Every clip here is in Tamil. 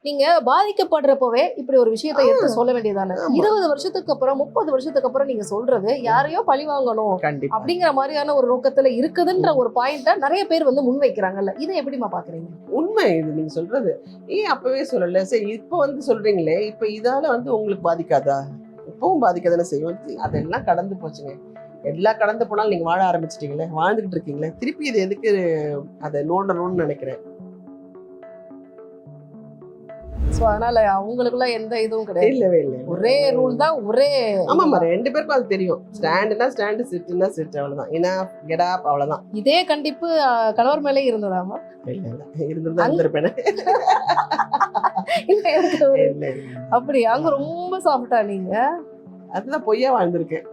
நீங்க பாதிக்கப்படுறப்பவே இப்படி ஒரு விஷயத்தை எடுத்து சொல்ல வேண்டியதானே? 20 வருஷத்துக்கு அப்புறம் 30 வருஷத்துக்கு அப்புறம் நீங்க சொல்றது யாரையோ பழி வாங்கணும் கண்டிப்பா அப்படிங்கிற மாதிரியான ஒரு நோக்கத்துல இருக்குதுன்ற ஒரு பாயிண்ட நிறைய பேர் வந்து முன்வைக்கிறாங்கல்ல, இதை எப்படிமா பாக்குறீங்க? உண்மை இது நீங்க சொல்றது. ஏன் அப்பவே சொல்லல? சரி இப்ப வந்து சொல்றீங்களே, இப்ப இதால வந்து உங்களுக்கு பாதிக்காதா? இப்பவும் பாதிக்கதானே செய்யும். அதெல்லாம் கடந்து போச்சுங்க. எல்லாம் கடந்து போனாலும் நீங்க வாழ ஆரம்பிச்சிட்டீங்களே, வாழ்ந்துகிட்டு இருக்கீங்களே, திருப்பி இது எதுக்கு அதை நோண்டணும்னு நினைக்கிறேன். சோ அதனால அவங்களுக்குள்ள எந்த இதுவும் கிடையாது. இல்லவே இல்லை. ஒரே ரூல் தான், ஒரே. ஆமாமா, 2 பேருக்கும் அது தெரியும். ஸ்டாண்டுனா ஸ்டாண்டு, சிட்டுனா சிட்டு, அவ்வளவுதான். இனஃப், கெட் அப், அவ்வளவுதான். இதே கண்டிப்பு கணவர் மேலே இருந்ததாமா? இல்ல இருந்திருந்தா இருந்திருப்பேன். இல்ல எனக்கு ஒரு இல்ல அப்படி அங்க ரொம்ப சாஃப்டா நீங்க. அதுதான் பொய்யா வாழ்ந்திருக்கேன்.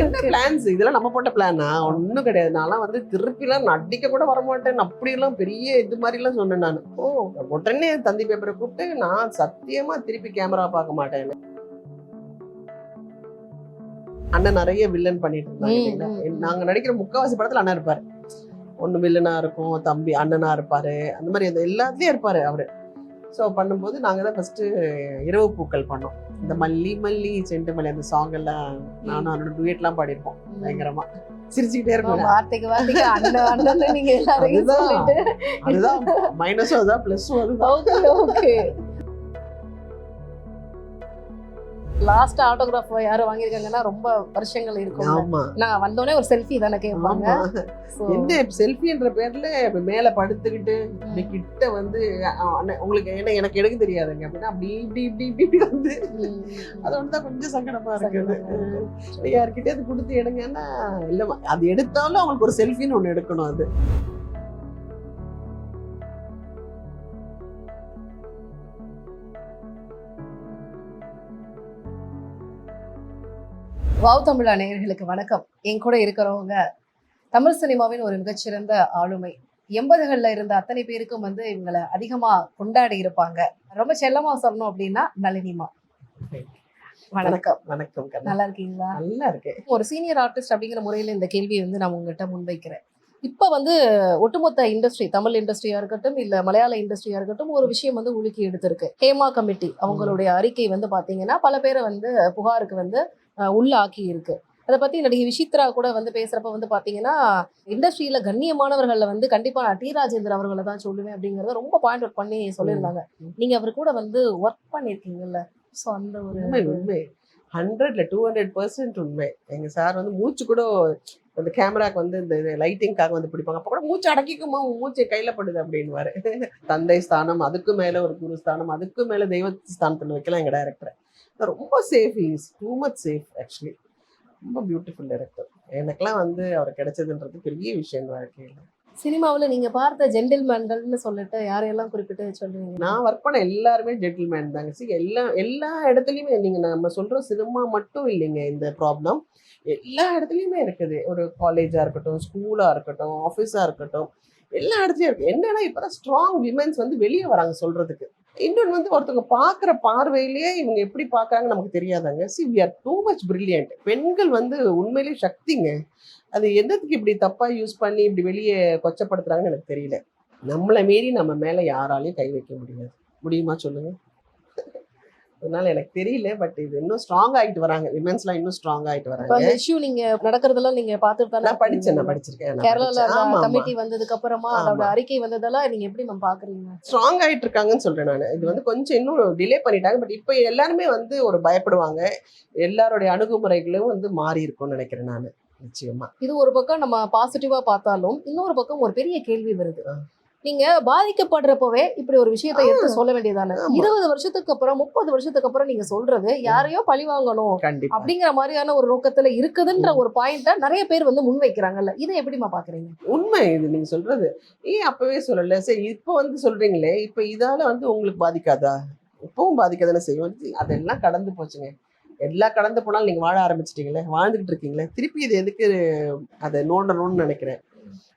என்ன பிளான்ஸ் இதெல்லாம் நம்ம போட்ட பிளானா? ஒண்ணும் கிடையாது. நான்லாம் வந்து திருப்பிலாம் நடிக்க கூட வரமாட்டேன், அப்படியெல்லாம் பெரிய இது மாதிரி எல்லாம் சொன்னேன் நான். உடனே தந்தி பேப்பரை கூப்பிட்டு நான் சத்தியமா திருப்பி கேமரா பார்க்க மாட்டேன். அண்ணன் நிறைய வில்லன் பண்ணிட்டு இருந்தாங்க. நாங்க நடிக்கிற முக்காவாசி படத்துல அண்ணன் இருப்பாரு. ஒண்ணு வில்லனா இருக்கும், தம்பி அண்ணனா இருப்பாரு, அந்த மாதிரி எல்லாத்துலயும் இருப்பாரு அவரு. ஸோ பண்ணும்போது நாங்கள் தான் ஃபர்ஸ்ட் இரவு பூக்கள் பண்ணோம். இந்த மல்லி மல்லி செண்டு மல்லி அந்த சாங் எல்லாம் நானும் அவனோட டூயட்லாம் பாடியிருப்போம். பயங்கரமா சிரிச்சுக்கிட்டே இருக்கும். வார்த்தைக்கு வார்த்தைக்கு அண்ணன் அண்ணன் நீங்க எல்லாரையும் சொல்லிட்டு அதுதான் மைனஸும் அதுதான் பிளஸும் அதுதான். ஓகே. லாஸ்ட் ஆட்டோகிராஃப் யாரும் வாங்கியிருக்காங்கன்னா ரொம்ப வருஷங்கள் இருக்கும். ஆமா, நான் வந்தோடனே ஒரு செல்ஃபி தானே கேட்பாங்க. எந்த செல்ஃபின்ற பேர்ல மேல படுத்துக்கிட்டு இப்படி கிட்ட வந்து உங்களுக்கு என்ன எனக்கு எடுக்க தெரியாதுங்க அப்படின்னா அப்படி இப்படி இப்படி இப்படி வந்து அது ஒண்ணுதான் கொஞ்சம் சங்கடமா இருக்குது. யார்கிட்டே அது கொடுத்து எடுங்கன்னா இல்ல, அது எடுத்தாலும் அவங்களுக்கு ஒரு செல்ஃபின்னு ஒண்ணு எடுக்கணும். அது வாவ் தமிழா நேயர்களுக்கு வணக்கம். என் கூட இருக்கிறவங்க தமிழ் சினிமாவின் ஒரு மிகச்சிறந்த ஆளுமை. 80களில் இருந்த அத்தனை பேருக்கும் வந்து இவங்களை அதிகமா கொண்டாடி இருப்பாங்க. ரொம்ப செல்லமா சொல்லணும் அப்படின்னா நளினிமா. வணக்கம். வணக்கம். நல்லா இருக்கீங்களா? நல்லா இருக்கேன். ஒரு சீனியர் ஆர்டிஸ்ட் அப்படிங்கிற முறையில இந்த கேள்வியை வந்து நான் உங்ககிட்ட முன்வைக்கிறேன். இப்ப வந்து ஒட்டுமொத்த இண்டஸ்ட்ரி, தமிழ் இண்டஸ்ட்ரியா இருக்கட்டும் இல்ல மலையாள இண்டஸ்ட்ரியா இருக்கட்டும், ஒரு விஷயம் வந்து உலுக்கி எடுத்திருக்கு. ஹேமா கமிட்டி அவங்களுடைய அறிக்கை வந்து பாத்தீங்கன்னா பல பேரை வந்து புகாருக்கு வந்து உள்ள ஆக்கி இருக்கு. அதை பத்தி நடிகை விசித்ரா கூட வந்து பேசுறப்ப வந்து பாத்தீங்கன்னா இண்டஸ்ட்ரியில கண்ணியமானவர்கள்ல வந்து கண்டிப்பா நான் டி ராஜேந்தர் அவர்களை தான் சொல்லுவேன் அப்படிங்கறத ரொம்ப பாயிண்ட் அவுட் பண்ணி சொல்லியிருந்தாங்க. நீங்க அவர் கூட வந்து ஒர்க் பண்ணிருக்கீங்கல்ல, சோ அந்த ஒரு உண்மை 100ல 200% உண்மை. எங்க சார் வந்து மூச்சு கூட அந்த கேமராக்கு வந்து இந்த லைட்டிங்காக வந்து பிடிப்பாங்க. அப்ப கூட மூச்சு அடக்கிக்குமா, மூச்சு கையில படுது அப்படின்னுவாரு. தந்தை ஸ்தானம், அதுக்கு மேல ஒரு குரு ஸ்தானம், அதுக்கு மேல தெய்வ ஸ்தானத்துல வைக்கலாம் எங்க டைரக்டர். ரொம்ப safe, is too much safe actually. ரொம்ப பியூட்டிஃபுல் டைரக்டர். எனக்கெல்லாம் வந்து அவர் கிடைச்சதுன்றது பெரிய விஷயம் வாழ்க்கையில. சினிமாவுல நீங்க பார்த்த ஜென்டில்மேன்கள்னு சொல்லிட்டு யாரையெல்லாம் குறிப்பிட்டு சொல்லுவீங்க? நான் ஒர்க் பண்ண எல்லாருமே ஜென்டில்மேன் தாங்க. எல்லா இடத்துலயுமே நீங்க நம்ம சொல்ற சினிமா மட்டும் இல்லைங்க இந்த ப்ராப்ளம். எல்லா இடத்துலயுமே இருக்குது. ஒரு காலேஜா இருக்கட்டும், ஸ்கூலா இருக்கட்டும், ஆஃபீஸா இருக்கட்டும், எல்லா இடத்துலயும் இருக்கு. என்னன்னா இப்பதான் ஸ்ட்ராங் விமென்ஸ் வந்து வெளியே வராங்க சொல்றதுக்கு. இன்னொன்று வந்து ஒருத்தவங்க பார்க்குற பார்வையிலேயே இவங்க எப்படி பார்க்குறாங்க நமக்கு தெரியாதாங்க. We are too much brilliant. பெண்கள் வந்து உண்மையிலேயே சக்திங்க. அது எந்தத்துக்கு இப்படி தப்பா யூஸ் பண்ணி இப்படி வெளியே கொச்சப்படுத்துறாங்கன்னு எனக்கு தெரியல. நம்மளை மீறி நம்ம மேல யாராலையும் கை வைக்க முடியாது. முடியுமா சொல்லுங்க? அதனால எனக்கு தெரியல. பட் இது இன்னும் ஸ்ட்ராங் ஆகிட்டு வராங்க. விமென்ஸ்லாம் இன்னும் ஸ்ட்ராங் ஆகிட்டு வராங்க. அந்த இஷ்யூ நீங்க நடக்கிறதெல்லாம் நீங்க பார்த்துட்டு தானே? நான் படிச்சிருக்கேன். கேரளால கமிட்டி வந்ததுக்கு அப்புறமா அதோட அறிக்கை வந்ததெல்லாம் நீங்க எப்படி மேம் பாக்குறீங்க? ஸ்ட்ராங் ஆயிட்டு இருக்காங்கன்னு சொல்றேன் நான். இது வந்து கொஞ்சம் இன்னும் டிலே பண்ணிட்டாங்க. பட் இப்போ எல்லாருமே வந்து ஒரு பயப்படுவாங்க. எல்லாருடைய அணுகுமுறைகளும் வந்து மாறி இருக்கும்னு நினைக்கிறேன் நான். நிச்சயமா இது ஒரு பக்கம் நம்ம பாசிட்டிவா பார்த்தாலும் இன்னொரு பக்கம் ஒரு பெரிய கேள்வி வருது. நீங்க பாதிக்கப்படுறப்பவே இப்படி ஒரு விஷயத்தை எடுத்து சொல்ல வேண்டியதானே? 20 வருஷத்துக்கு அப்புறம் 30 வருஷத்துக்கு அப்புறம் நீங்க சொல்றது யாரையோ பழி வாங்கணும் அப்படிங்கிற மாதிரியான ஒரு நோக்கத்துல இருக்குதுன்ற ஒரு பாயிண்ட நிறைய பேர் வந்து முன்வைக்கிறாங்கல்ல, இதை எப்படிமா பாக்குறீங்க? உண்மை இது நீங்க சொல்றது. ஏன் அப்பவே சொல்லல? சரி இப்போ வந்து சொல்றீங்களே, இப்ப இதால வந்து உங்களுக்கு பாதிக்காதா? இப்பவும் பாதிக்காதானே செய்யும். அதெல்லாம் கடந்து போச்சுங்க. எல்லாம் கடந்து போனாலும் நீங்க வாழ ஆரம்பிச்சிட்டீங்களே, வாழ்ந்துகிட்டு இருக்கீங்களே, திருப்பி இது எதுக்கு அதை நோண்டணும்னு நினைக்கிறேன்.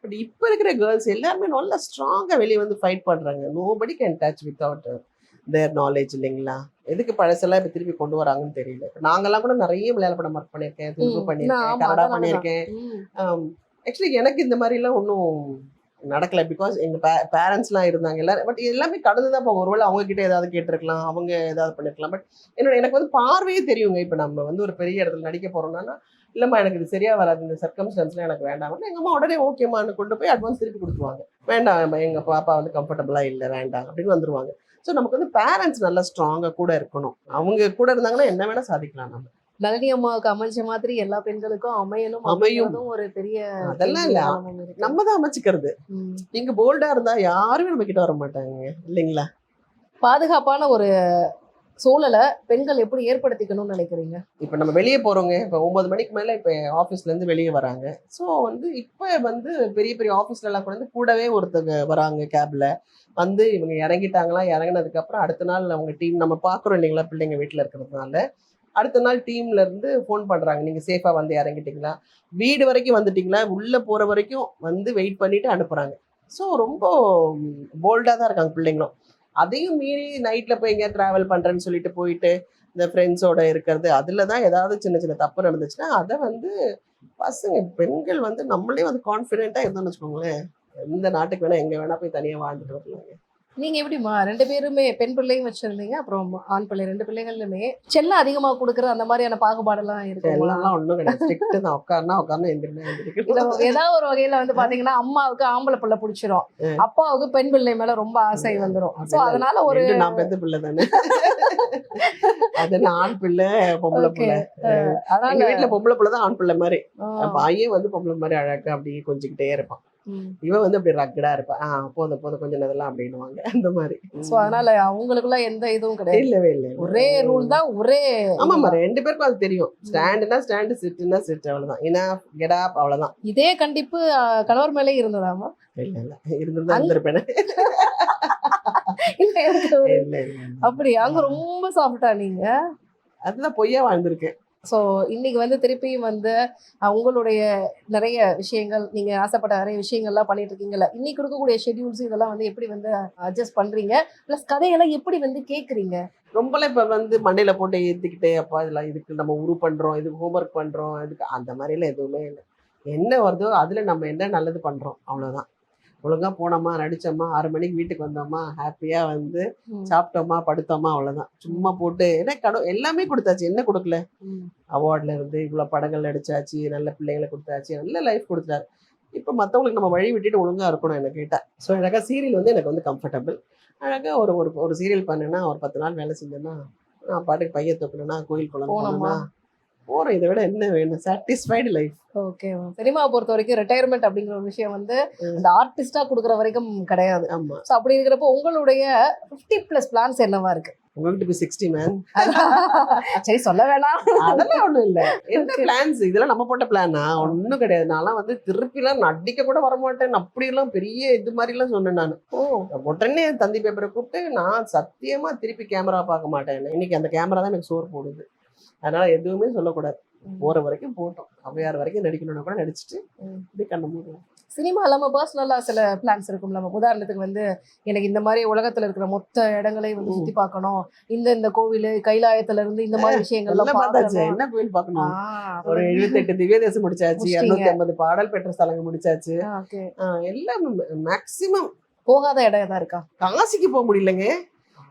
பட் இப்போ இருக்கிற கேர்ள்ஸ் எல்லாருமே நல்லா ஸ்ட்ராங்கா வெளியே வந்து ஃபைட் பண்றாங்க. Nobody can touch without there knowledge இல்லைங்களா? எதுக்கு பழசெல்லாம் இப்போ திருப்பி கொண்டு வராங்கன்னு தெரியல. நாங்கெல்லாம் கூட நிறைய மலையாள படம் ஒர்க் பண்ணியிருக்கேன், தெலுங்கு பண்ணியிருக்கேன், கன்னடா பண்ணியிருக்கேன். ஆக்சுவலி எனக்கு இந்த மாதிரிலாம் ஒன்றும் நடக்கல. பிகாஸ் எங்க பேரண்ட்ஸ்லாம் இருந்தாங்க எல்லாரும். பட் எல்லாமே கடந்துதான் போகும். ஒருவேளை அவங்க கிட்ட ஏதாவது கேட்டிருக்கலாம், அவங்க ஏதாவது பண்ணிருக்கலாம். பட் எனக்கு வந்து பார்வையே தெரியுங்க. இப்ப நம்ம வந்து ஒரு பெரிய இடத்துல நடிக்க போறோம்னா, இல்லம்மா எனக்கு இது சரியா வராது, இந்த சர்க்கம்ஸ்டன்ஸ்ல எனக்கு வேண்டாம், எங்க அம்மா உடனே ஓகேமான்னு கொண்டு போய் அட்வான்ஸ் திருப்பி கொடுத்துருவாங்க. வேண்டாம் எங்க பாப்பா வந்து கம்ஃபர்டபுளா இல்லை, வேண்டாம் அப்படின்னு வந்துருவாங்க. ஸோ நமக்கு வந்து பேரண்ட்ஸ் நல்லா ஸ்ட்ராங்கா கூட இருக்கணும். அவங்க கூட இருந்தாங்கன்னா என்ன வேணா சாதிக்கலாம் நம்ம. நளினி அம்மாவுக்கு அமைஞ்ச மாதிரி எல்லா பெண்களுக்கும் அமையணும் அமையும். அப்படிங்கிறதும் ஒரு பெரிய அதெல்லாம் இல்ல, கேள்வியாகவும் இருக்கு. நம்ம தான் அமைச்சுக்கிறது. ம். நீங்க போல்டா இருந்தா யாருமே நம்ம கிட்ட வர மாட்டாங்க இல்லைங்களா? பாதுகாப்பான ஒரு சூழலை பெண்கள் எப்படி ஏற்படுத்திக்கணும்னு நினைக்கிறீங்க? இப்ப நம்ம வெளியே போறோங்க. இப்ப 9 மணிக்கு மேல இப்ப ஆபீஸ்ல இருந்து வெளியே வராங்க. சோ வந்து இப்ப வந்து பெரிய பெரிய ஆபீஸ்ல எல்லாம் கூட வந்து கூடவே ஒருத்தங்க வராங்க கேப்ல. வந்து இவங்க இறங்கிட்டாங்களா, இறங்குனதுக்கு அப்புறம் அடுத்த நாள் அவங்க டீம் நம்ம பாக்குறோம் இல்லைங்களா, பிள்ளைங்க வீட்டுல இருக்கிறதுனால அடுத்த நாள் டீம்ல இருந்து ஃபோன் பண்றாங்க. நீங்க சேஃபா வந்து இறங்கிட்டீங்களா, வீடு வரைக்கும் வந்துட்டீங்களா, உள்ள போற வரைக்கும் வந்து வெயிட் பண்ணிட்டு அனுப்புறாங்க. ஸோ ரொம்ப போல்டா தான் இருக்காங்க பிள்ளைங்களும். அதையும் மீறி நைட்ல போய் எங்கேயா டிராவல் பண்றேன்னு சொல்லிட்டு போயிட்டு இந்த ஃப்ரெண்ட்ஸோட இருக்கிறது, அதுல தான் ஏதாவது சின்ன சின்ன தப்பு நடந்துச்சுன்னா அதை வந்து பசங்க பெண்கள் வந்து நம்மளே வந்து கான்ஃபிடென்ட்டா இருந்தோம்னு வச்சுக்கோங்களேன், எந்த நாட்டுக்கு வேணா எங்க வேணா போய் தனியா வாழ்ந்துட்டு வரலாங்க. நீங்க எப்படிம்மா 2 பேருமே பெண் பிள்ளையும் வச்சிருந்தீங்க, அப்புறம் ஆண் பிள்ளை 2 பிள்ளைகளுமே செல்லம் அதிகமா கொடுக்குற அந்த மாதிரியான பாகுபாடெல்லாம் இருக்குமா? எல்லாம் ஒண்ணும் கிடையாது. ஸ்ட்ரிக்ட் தான். உட்காருனா உட்காரணும், எந்திரினா இல்ல எந்திரிக்கணும். ஏதாவது ஒரு வகையில வந்து பாத்தீங்கன்னா அம்மாவுக்கு ஆம்பளை பிள்ளை பிடிச்சிரும், அப்பாவுக்கு பெண் பிள்ளை மேல ரொம்ப ஆசை வந்துரும். சோ அதனால ஒரு ரெண்டும் நான் பெத்த பிள்ளை தானே. அது என்ன ஆண் பிள்ளை பொம்பளை ஓகே. பிள்ளை. அதனால எங்க வீட்டுல பொம்பளை பிள்ளை தான் ஆண் பிள்ளை மாதிரி. ஆ, பையன் வந்து பொம்பளை மாதிரி அழகா அப்படியே கொஞ்சிக்கிட்டே இருப்பான். ம். இவன் வந்து அப்படி ரக்கடா இருப்பான். போதும் போதும் கொஞ்சம் நேரம்லாம் அப்படின்னுவாங்க அந்த மாதிரி. சோ அதனால அவங்களுக்குள்ள எந்த இதுவும் கிடையாது. இல்லவே இல்லை. ஒரே ரூல் தான், ஒரே ஆமாமா, 2 பேருக்கும் அது தெரியும். ஸ்டாண்டுனா ஸ்டாண்டு, சிட்டுனா சிட், அவ்வளவுதான். இனஃப் கெட் அப், அவ்வளவுதான். இதே கண்டிப்பு கணவர் மேலே இருந்ததாமா? இல்ல இல்ல, இருந்திருந்தா இருந்திருப்பேனே. இல்ல எனக்கு ஒரு இல்ல இல்ல. அப்படி அங்க ரொம்ப சாஃப்டா நீங்க. அதுதான் பொய்யா வாழ்ந்திருக்கேன். ஸோ இன்னைக்கு வந்து திருப்பியும் வந்து உங்களுடைய நிறைய விஷயங்கள், நீங்க ஆசைப்பட்ட நிறைய விஷயங்கள்லாம் பண்ணிட்டு இருக்கீங்கல்ல, இன்னைக்கு இருக்கக்கூடிய ஷெட்யூல்ஸ் இதெல்லாம் வந்து எப்படி வந்து அட்ஜஸ்ட் பண்றீங்க, ப்ளஸ் கதையெல்லாம் எப்படி வந்து கேட்குறீங்க? ரொம்பலாம் இப்ப வந்து மண்டையில போட்டு ஏத்திக்கிட்டு அப்பா இதெல்லாம் இதுக்கு நம்ம உரு பண்றோம், இதுக்கு ஹோம்ஒர்க் பண்றோம், இதுக்கு அந்த மாதிரிலாம் எதுவுமே இல்லை. என்ன வருதோ அதுல நம்ம என்ன நல்லது பண்றோம் அவ்வளவுதான். ஒழுங்கா போனோமா, நடிச்சோமா, 6 மணிக்கு வீட்டுக்கு வந்தோமா, ஹாப்பியா வந்து சாப்பிட்டோமா, படுத்தோமா, அவ்வளவுதான். சும்மா போட்டு என்ன எல்லாமே கொடுத்தாச்சு, என்ன கொடுக்கல? அவார்ட்ல இருந்து இவ்வளவு படங்கள் நடிச்சாச்சு, நல்ல பிள்ளைங்களை கொடுத்தாச்சு, நல்ல லைஃப் கொடுத்தாரு. இப்ப மத்தவங்களுக்கு நம்ம வழி விட்டுட்டு ஒழுங்கா இருக்கணும் என்ன கேட்டா. ஸோ அழகா சீரியல் வந்து எனக்கு வந்து கம்ஃபர்டபுள். அழகா ஒரு ஒரு ஒரு சீரியல் பண்ணேன்னா ஒரு 10 நாள் வேலை செஞ்சேன்னா நான் பாட்டுக்கு பையன் தூக்கணும்னா கோயில் குளம் போனோமா? போனோம்னா போறோம். இதை விட என்ன வேணும்? Satisfied life. ஓகே. சினிமாவை பொறுத்த வரைக்கும் ரிட்டையர்மெண்ட் அப்படிங்கிற ஒரு விஷயம் வந்து இந்த ஆர்டிஸ்டா கொடுக்குற வரைக்கும் கிடையாது. ஆமா. ஸோ அப்படி இருக்கிறப்போ உங்களுடைய 50+ பிளான்ஸ் என்னவா இருக்கு? உங்ககிட்ட போய் 60 மேன். சரி சொல்ல வேணாம். அதெல்லாம் ஒண்ணும் இல்ல. என்ன பிளான்ஸ் இதெல்லாம் நம்ம போட்ட பிளானா? ஒண்ணும் கிடையாது. நான்லாம் வந்து திருப்பிலாம் நடிக்க கூட வரமாட்டேன் அப்படி எல்லாம் பெரிய இது மாதிரி எல்லாம் சொன்னேன் நான். உடனே தந்தி பேப்பரை கூப்பிட்டு நான் சத்தியமா திருப்பி கேமரா பார்க்க மாட்டேன், இன்னைக்கு அந்த கேமரா தான் எனக்கு சோறு போடுது, அதனால எதுவுமே சொல்லக்கூடாது, போற வரைக்கும் போட்டோம், அவையார் வரைக்கும் நடிக்கணும்னா கூட நடிச்சுட்டு இப்படி கண்ண மூடுவோம். சினிமா இல்லாம பர்சனலா சில பிளான்ஸ் இருக்கும்ல. உதாரணத்துக்கு வந்து எனக்கு இந்த மாதிரி உலகத்துல இருக்கிற மொத்த இடங்களையும் வந்து சுத்தி பார்க்கணும், இந்த கோவில் கைலாயத்துல இருந்து இந்த மாதிரி விஷயங்கள்லாம் எல்லாம் பார்த்தாச்சு. பார்க்கணும். என்ன கோயில் பார்க்கணும்? ஒரு ஒரு 78 திவ்ய தேசம் முடிச்சாச்சு, முடிச்சிட்டீங்க. 250 பாடல் பெற்ற ஸ்தலங்கள் முடிச்சாச்சு. ஓகே. எல்லாம் மேக்சிமம். போகாத இடம் எதா இருக்கா? காசிக்கு போக முடியலங்க.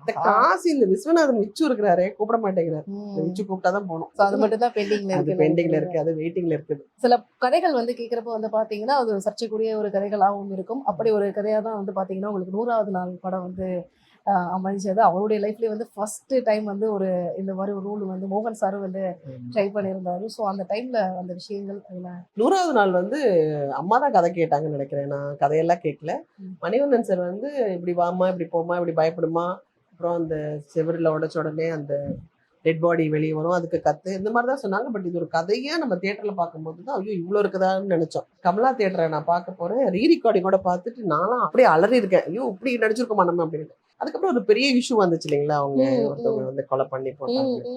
இந்த காசி இந்த விஸ்வநாதன் மிச்சு இருக்கிறாரு, கூப்பிட மாட்டேங்கிறாரு. இந்த மிச்சு கூப்பிட்டாதான் போகணும். So அது மட்டும் தான் பெண்டிங்ல அது பெண்டிங்ல இருக்கு, அது வெயிட்டிங்ல இருக்குது. சில கதைகள் வந்து கேட்குறப்ப வந்து பார்த்தீங்கன்னா அது சர்ச்சைக்குரிய ஒரு கதைகளாகவும் இருக்கும். அப்படி ஒரு கதையாக தான் வந்து பார்த்தீங்கன்னா உங்களுக்கு 100வது நாள் படம் வந்து அமைஞ்சது. அவருடைய லைஃப்லேயே வந்து ஃபர்ஸ்ட் டைம் வந்து ஒரு இந்த மாதிரி ஒரு ரூல் வந்து மோகன் சாரும் வந்து ட்ரை பண்ணியிருந்தாரு. ஸோ அந்த டைம்ல அந்த விஷயங்கள் அதில் 100வது நாள் வந்து அம்மா தான் கதை கேட்டாங்கன்னு நினைக்கிறேன், நான் கதையெல்லாம் கேட்கல. மணிவண்ணன் சார் வந்து இப்படி வாமா, இப்படி போமா, இப்படி பயப்படுமா, அப்புறம் அந்த செவரில் உடச்ச உடனே அந்த டெட் பாடி வெளியே வரும், அதுக்கு கத்து, இந்த மாதிரி தான் சொன்னாங்க. பட் இது ஒரு கதையா நம்ம தியேட்டர்ல பார்க்கும்போது தான் ஐயோ இவ்வளோ இருக்குதான்னு நினைச்சோம். கமலா தியேட்டரை நான் பார்க்க போறேன், ரீ ரெக்கார்டிங்கோட பார்த்துட்டு நானும் அப்படியே அலறி இருக்கேன், ஐயோ இப்படி நடிச்சிருக்கோமா நம்ம அப்படின்னு. அதுக்கப்புறம் ஒரு பெரிய இஷ்யூ வந்துச்சு இல்லைங்களா, அவங்க ஒருத்தவங்க வந்து கொலை பண்ணி போட்டாங்க.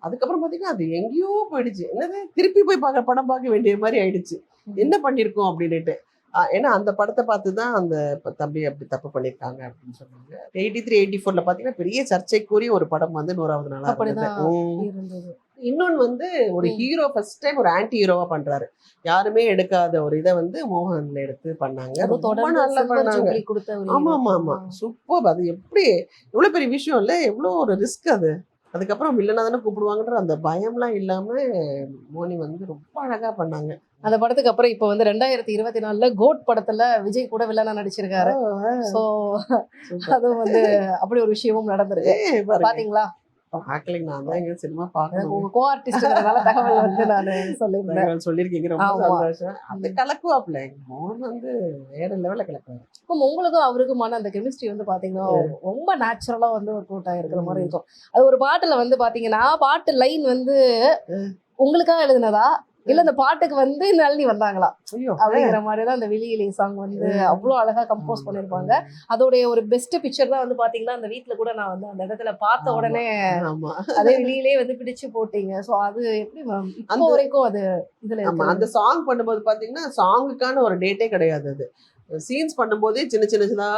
அதுக்கப்புறம் பாத்தீங்கன்னா அது எங்கேயோ போயிடுச்சு. என்னது திருப்பி போய் படம் பார்க்க வேண்டிய மாதிரி ஆயிடுச்சு, என்ன பண்ணிருக்கோம் அப்படின்னுட்டு. ஏன்னா அந்த படத்தை பார்த்துதான் அந்த தம்பி அப்படி தப்பு பண்ணிருக்காங்க அப்படின்னு சொன்னாங்க. 83, 84ல பாத்தீங்கன்னா பெரிய சர்ச்சைக்குரிய ஒரு படம் வந்து 100வது நாளா அப்படிதான் இருந்தது. இன்னொன்னு வந்து ஒரு ம். ஹீரோ ஃபர்ஸ்ட் டைம் ஒரு ஆன்டி ஹீரோவா பண்றாரு. யாருமே எடுக்காத ஒரு இதை வந்து மோகன் எடுத்து பண்ணாங்க. அதுவும் ரொம்ப தொடர்ந்து நல்லா சில்வர் பண்ணாங்க. ஜூப்ளி கொடுத்த ஒரு ஆமா ஹீரோ. ஆமா ஆமா, சூப்பர். அது எப்படி எவ்வளவு பெரிய விஷயம் இல்ல, எவ்வளவு ஒரு ரிஸ்க் அது. அதுக்கப்புறம் வில்லனா தானே கூப்பிடுவாங்கன்ற அந்த பயம்லாம் இல்லாம மோனி வந்து ரொம்ப அழகா பண்ணாங்க. அந்த படத்துக்கு அப்புறம் இப்போ வந்து 2024ல கோட் படத்துல விஜய் கூட வில்லனா நடிச்சிருக்காரு. So super. அதுவும் வந்து அப்படி ஒரு விஷயமும் நடந்திருக்கு. பாருங்க, பாத்தீங்களா? பாக்கலைங்க. நான் தான் எங்க சினிமா எனக்கு பார்க்கணும் உங்க கோ ஆர்டிஸ்ட்ங்கிறதுனால தகவல் வந்து நான் சொல்லியிருந்தேன். சொல்லியிருக்கீங்க. ரொம்ப ஆமா. சந்தோஷம். அது கலக்குவாப்ல மோகன் வந்து வேற லெவல்ல கலக்குவாரு. இப்போ உங்களுக்கும் அவருக்குமான அந்த கெமிஸ்ட்ரி வந்து பாத்தீங்கன்னா ரொம்ப நேச்சுரலா வந்து ஒர்க் அவுட் ஆயிருக்கிற மாதிரி ம். இருக்கும். அது ஒரு பாட்டுல வந்து பாத்தீங்கன்னா பாட்டு லைன் வந்து ம். உங்களுக்காக எழுதுனதா இல்ல இந்த பாட்டுக்கு வந்து நளினி வந்தாங்களா ஐயோ அப்படிங்கிற மாதிரி தான் அந்த விழியிலே சாங் வந்து அவ்வளோ அழகா கம்போஸ் பண்ணியிருப்பாங்க. ஆமா. அதோடைய ஒரு பெஸ்ட் பிக்சர் தான் வந்து பாத்தீங்கன்னா அந்த வீட்ல கூட நான் வந்து அந்த இடத்துல பார்த்த ஆமா. உடனே ஆமா. அதே விழியிலே வந்து பிடிச்சு போட்டீங்க. ஸோ அது எப்படி மேம் இப்போ அந்த வரைக்கும் அது இதுல ஆமா. இருக்கிறது? அந்த சாங் பண்ணும்போது பாத்தீங்கன்னா, சாங்குக்கான ஒரு டேட்டே கிடையாது அது. சீன்ஸ் பண்ணும்போதே சின்னதா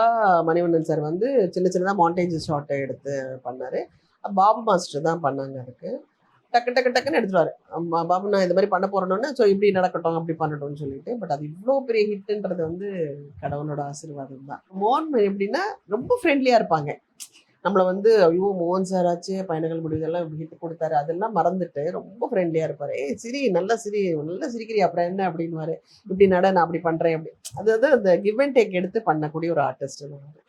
மணிவண்ணன் சார் வந்து சின்னதா மாண்டேஜ் ஷாட் எடுத்து பண்ணாரு. பாபு மாஸ்டர் தான் பண்ணாங்க அதுக்கு. டக்குன்னு எடுத்துருவாரு. பாபு நான் இந்த மாதிரி பண்ண போறேன்னோனே, ஸோ இப்படி நடக்கட்டும், அப்படி பண்ணட்டும்னு சொல்லிட்டு. பட் அது இவ்ளோ பெரிய ஹிட்ன்றது வந்து கடவுளோட ஆசீர்வாதம் தான். மோகன் எப்படின்னா, ரொம்ப ஃப்ரெண்ட்லியா இருப்பாங்க. நம்மள வந்து ஐயோ மோகன் சார் ஆச்சு, பயணங்கள் முடிவுதெல்லாம் இப்படி ஹிட் கொடுத்தாரு அதெல்லாம் மறந்துட்டு ரொம்ப ஃப்ரெண்ட்லியா இருப்பாரு. ஏய் சிரி, நல்லா சிரி, நல்லா சிரிக்கிறியா, அப்புறம் என்ன அப்படின்னுவாரு. இப்படி நட, நான் அப்படி பண்றேன் அப்படி. அதாவது அந்த கிவ் அண்ட் டேக் எடுத்து பண்ணக்கூடிய ஒரு ஆர்டிஸ்ட்.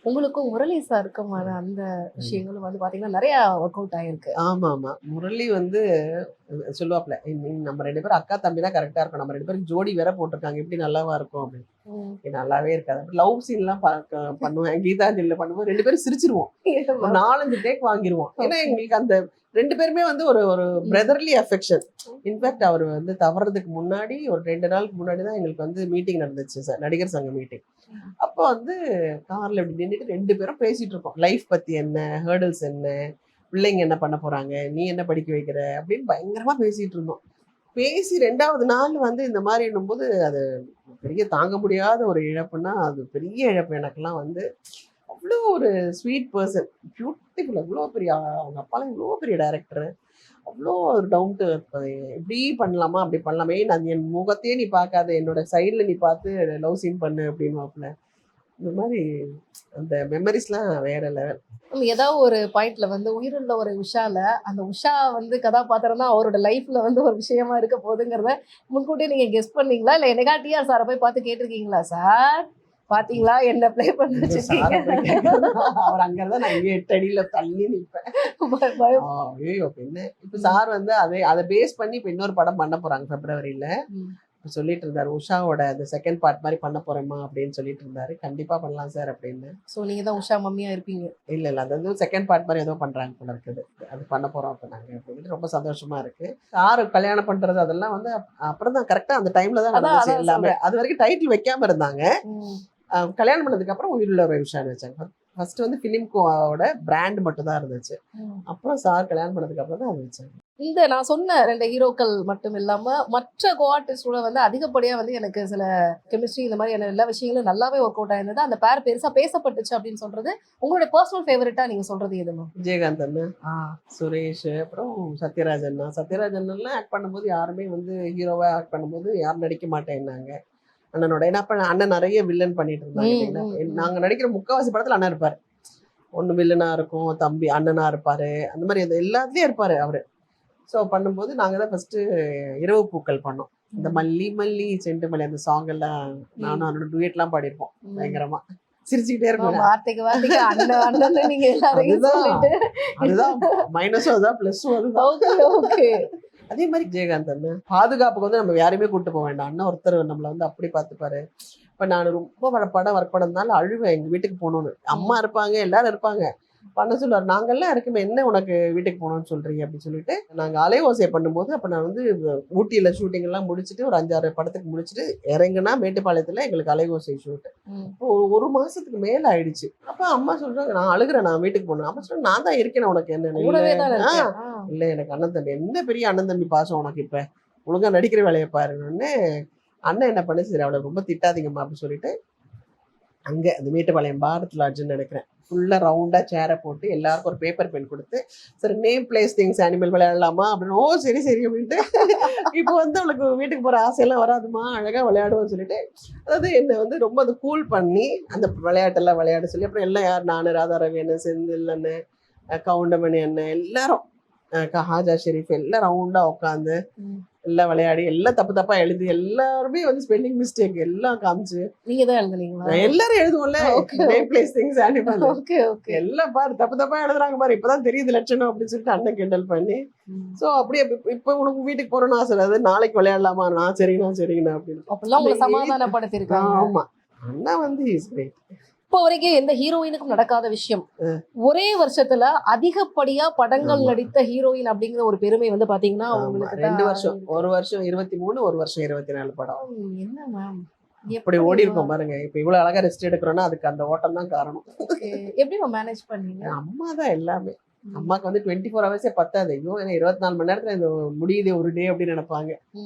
உங்களுக்கும் முரளி சாருக்குமான அந்த விஷயங்களும் வந்து பாத்தீங்கன்னா நிறைய ஒர்க் அவுட் ஆயிருக்கு. ஆமா ஆமா, முரளி வந்து சொல்லுவாப்ல, நம்ம 2 பேரும் அக்கா தம்பி தான் கரெக்டா இருக்கும், நம்ம 2 பேரும் ஜோடி வேற போட்டிருக்காங்க, எப்படி நல்லாவா இருக்கும் அப்படின்னு. நல்லாவே இருக்காது. லவ் சீன் எல்லாம் பண்ணுவேன், கீதாஞ்சலில பண்ணும்போது 2 பேரும் சிரிச்சிருவோம். ஒரு 4-5 டேக் வாங்கிருவோம். ஏன்னா எங்களுக்கு அந்த 2 பேருமே வந்து ஒரு ஒரு பிரதர்லி அஃபெக்ஷன். இன்ஃபேக்ட் அவர் வந்து தவறதுக்கு முன்னாடி ஒரு 2 நாளுக்கு முன்னாடி தான் எங்களுக்கு வந்து மீட்டிங் நடந்துச்சு சார், நடிகர் சங்க மீட்டிங். அப்போ வந்து கார்ல இப்படி நின்றுட்டு 2 பேரும் பேசிட்டு இருக்கோம். லைஃப் பத்தி என்ன, ஹேர்டல்ஸ் என்ன, பிள்ளைங்க என்ன பண்ண போறாங்க, நீ என்ன படிக்க வைக்கிற அப்படின்னு பயங்கரமா பேசிட்டு இருந்தோம். பேசி 2வது நாள் வந்து இந்த மாதிரி போது அது பெரிய தாங்க முடியாத ஒரு இழப்புன்னா அது பெரிய இழப்பு. எனக்கெல்லாம் வந்து அவ்வளோ ஒரு ஸ்வீட் பர்சன், பியூட்டிஃபுல். அவ்வளோ பெரிய அவங்க அப்பாலாம் இவ்வளோ பெரிய டைரக்டர், அவ்வளோ ஒரு டவுன் டு இப்படி பண்ணலாமா அப்படி பண்ணலாமே, நான் என் முகத்தையே நீ பார்க்காத, என்னோட சைடில் நீ பார்த்து லவ் சீன் பண்ணு அப்படின்னு. இந்த மாதிரி அந்த மெமரிஸ்லாம் வேற லெவல். ஏதாவது ஒரு பாயிண்ட்ல வந்து உயிருள்ள ஒரு உஷால அந்த உஷா வந்து கதாபாத்திரம் தான் அவரோட லைஃப்ல வந்து ஒரு விஷயமா இருக்க போகுதுங்கிறத முன்கூட்டியே நீங்க கெஸ் பண்ணீங்களா? இல்ல என்னைக்கா டிஆர் சாரை போய் பார்த்து கேட்டிருக்கீங்களா? சார் பாத்தீங்களா என்ன ப்ளே பண்ண வச்சிருக்கீங்க? அவர் அங்கதான் நான் இங்கே 8 அடியில தள்ளி நிற்பேன். ஐயோ என்ன இப்ப சார் வந்து அதை பேஸ் பண்ணி இப்ப இன்னொரு படம் பண்ண போறாங்க பிப்ரவரியில. சொல்லிட்டு இருந்தாரு, உஷாவோட அந்த செகண்ட் பார்ட் மாதிரி பண்ண போறேம்மா அப்படின்னு சொல்லிட்டு இருந்தாரு. கண்டிப்பா பண்ணலாம் சார் அப்படின்னு. சோ நீங்க தான் உஷா மம்மியா இருப்பீங்க. இல்ல அது வந்து செகண்ட் பார்ட் மாதிரி ஏதோ பண்றாங்க போல இருக்குது. அது பண்ண போறோம் அப்ப நாங்க அப்படின்னு ரொம்ப சந்தோஷமா இருக்கு. சார் கல்யாணம் பண்றது அதெல்லாம் வந்து அப்புறம் தான் கரெக்டா அந்த டைம்ல தான் நடந்துச்சு எல்லாமே. அது வரைக்கும் டைட்டில் வைக்காம இருந்தாங்க. கல்யாணம் பண்ணதுக்கு அப்புறம் உயிருள்ள ஒரு விஷயம் வச்சாங்க. ஃபர்ஸ்ட் வந்து பிலிம்கோட பிராண்ட் மட்டும் தான் இருந்துச்சு. அப்புறம் சார் கல்யாணம் பண்ணதுக்கு அப்புறம் தான் அது வச்சாங்க. இந்த நான் சொன்ன 2 ஹீரோக்கள் மட்டும் இல்லாம மற்ற கோ ஆர்டிஸ்டோட வந்து அதிகப்படியா வந்து எனக்கு சில கெமிஸ்ட்ரி இந்த மாதிரி எல்லா விஷயங்களும் நல்லாவே ஒர்க் அவுட் ஆயிருந்தது. அந்த பேர் பெருசா பேசப்பட்டுச்சு அப்படின்னு சொல்றது உங்களுடைய பர்சனல் ஃபேவரட்டா நீங்க சொல்றது எதுமா? விஜயகாந்த் அண்ணா, சுரேஷ், அப்புறம் சத்யராஜ் அண்ணா. சத்யராஜ் அண்ணன்லாம் ஆக்ட் பண்ணும்போது யாருமே வந்து ஹீரோவா ஆக்ட் பண்ணும்போது யாரும் நடிக்க மாட்டேன்னாங்க அண்ணனோட. ஏன்னா அப்ப அண்ணன் நிறைய வில்லன் பண்ணிட்டு இருந்தாங்க. நாங்க நடிக்கிற முக்காவாசி படத்துல அண்ணன் இருப்பாரு. ஒண்ணு வில்லனா இருக்கும், தம்பி அண்ணனா இருப்பாரு, அந்த மாதிரி எல்லாத்துலயும் இருப்பாரு அவரு. ஸோ பண்ணும்போது நாங்க தான் ஃபர்ஸ்ட் இரவு பூக்கள் பண்ணோம். இந்த மல்லி மல்லி செண்டு மல்லி அந்த சாங் எல்லாம் நானும் அவனோட டூயட்லாம் பாடியிருப்போம் பயங்கரமா. சிரிச்சுக்கிட்டே இருக்கும். அதுதான் மைனஸும் அதுதான் பிளஸும் அதுதான். அதே மாதிரி விஜயகாந்த் அண்ணன் பாதுகாப்புக்கு வந்து நம்ம யாரையுமே கூட்டு போக வேண்டாம், அண்ணன் ஒருத்தர் நம்மளை வந்து அப்படி பார்த்துப்பாரு. இப்ப நான் ரொம்ப படம் ஒர்க் பண்ணதுனால அழுவேன் எங்க வீட்டுக்கு போகணும்னு. அம்மா இருப்பாங்க, எல்லாரும் இருப்பாங்க, பண்ண சொல்லுவார். நாங்கெல்லாம் இருக்குமே, என்ன உனக்கு வீட்டுக்கு போகணும்னு சொல்றீங்க அப்படின்னு சொல்லிட்டு நாங்க அலைவோசையை பண்ணும்போது அப்ப நான் வந்து ஊட்டியில ஷூட்டிங் எல்லாம் முடிச்சுட்டு ஒரு 5-6 படத்துக்கு முடிச்சுட்டு இறங்குனா மேட்டுப்பாளையத்துல எங்களுக்கு அலைவோசை ஷூட். ஒரு மாசத்துக்கு மேல ஆயிடுச்சு. அப்ப அம்மா சொல்றாங்க, நான் அழுகிறேன், நான் வீட்டுக்கு போகணும். அப்ப சொல்ல, நான் தான் இருக்கேன் உனக்கு என்ன. இல்ல எனக்கு அண்ணன் தம்பி, என்ன பெரிய அண்ணன் தம்பி பாசம் உனக்கு, இப்ப ஒழுங்கா நடிக்கிற வேலையை பாருன்னு. அண்ணன் என்ன பண்ணு, சரி அவளை ரொம்ப திட்டாதீங்கம்மா அப்படின்னு சொல்லிட்டு அங்க அந்த மேட்டுப்பாளையம் பாரத் லாட்ஜ்னு நினைக்கிறேன். ஃபுல்லா ரவுண்டா சேரை போட்டு எல்லாருக்கும் ஒரு பேப்பர் பென் கொடுத்து, சரி நேம் பிளேஸ் திங்ஸ் அனிமல் விளையாடலாமா அப்படின்னு. ஓ சரி சரி அப்படின்ட்டு. இப்போ வந்து அவளுக்கு வீட்டுக்கு போற ஆசையெல்லாம் வராதுமா, அழகா விளையாடுவோம்னு சொல்லிட்டு, அதாவது என்னை வந்து ரொம்ப அது கூல் பண்ணி அந்த விளையாட்டெல்லாம் விளையாட சொல்லி, அப்புறம் எல்லாம் யார், நானு, ராதா ரவி அண்ணன், செந்தில் அண்ணன், கவுண்டமணி அண்ணன், எல்லாரும் ஹாஜா ஷெரீஃப் எல்லாம் ரவுண்டா உட்காந்து எல்லாம் விளையாடி, எல்லாம் தப்பு தப்பா எழுதி, எல்லாருமே வந்து ஸ்பெல்லிங் மிஸ்டேக் எல்லாம் காமிச்சு. நீங்க தான் எழுதுனீங்களா? எல்லாரும் எழுதுவோம்ல, name place things animal, okay okay. எல்லாம் பாரு தப்பு தப்பா எழுதுறாங்க பாரு, இப்பதான் தெரியுது லட்சணம் அப்படின்னு சொல்லிட்டு அண்ணன் கிண்டல் பண்ணி. சோ அப்படியே இப்ப உனக்கு வீட்டுக்கு போறோம்னு ஆசை, அதாவது நாளைக்கு விளையாடலாமா, நான் சரிங்கண்ணா அப்படின்னு. அப்பெல்லாம் உங்களை சமாதானப்படுத்திருக்காங்க. ஆமா, அண்ணா வந்து இஸ் கிரேட். இப்போ வரைக்கும் எந்த ஹீரோயினுக்கும் நடக்காத விஷயம், ஒரே வருஷத்துல அதிகப்படியா படங்கள் நடித்த ஹீரோயின் அப்படிங்கிற ஒரு பெருமை வந்து பாத்தீங்கன்னா உங்களுக்கு 2 வருஷம், ஒரு வருஷம் 23, ஒரு வருஷம் 24 படம். என்ன மேம் இப்படி ஓடி இருக்கும் பாருங்க. இப்ப இவ்வளவு அழகா ரெஸ்ட் எடுக்கிறோம்னா அதுக்கு அந்த ஓட்டம் தான் காரணம். எப்படி மேனேஜ் பண்ணீங்க? அம்மா தான் எல்லாமே. அம்மாக்கு வந்து 24 ஹவர்ஸே பத்தாது. ஐயோ 24 மணி நேரத்துல இந்த முடியுது ஒரு டே அப்படின்னு நினைப்பாங்க.